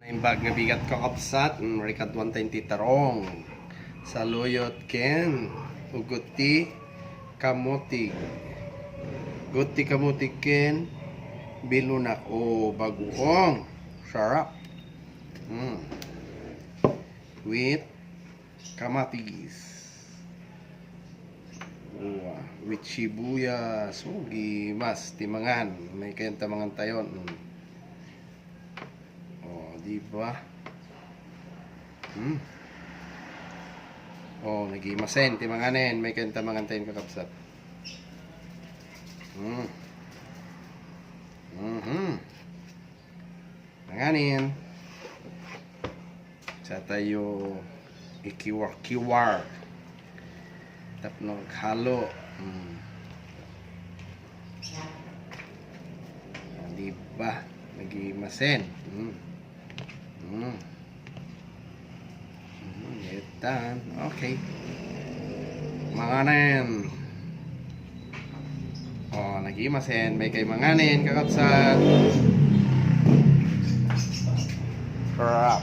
Imbag nga bigat kakapsat, marikat 120 tarong. Saluyot ken, uguti kamuti. Guti kamuti ken, biluna o bagoong. Sarap. With kamatis. With sibuyas. Gimas, timangan. May kayang tamangan tayon. Diba? Nagimasen, timanganin. May kayang tamangan tayon kakapsat. Manganin. Sa tayo ikiwar-kiwar. Tapno halo. Diba? Nagimasen. Yan. Okay. Manganin. Nagimasen. May kay manganin kakapsat. Crap.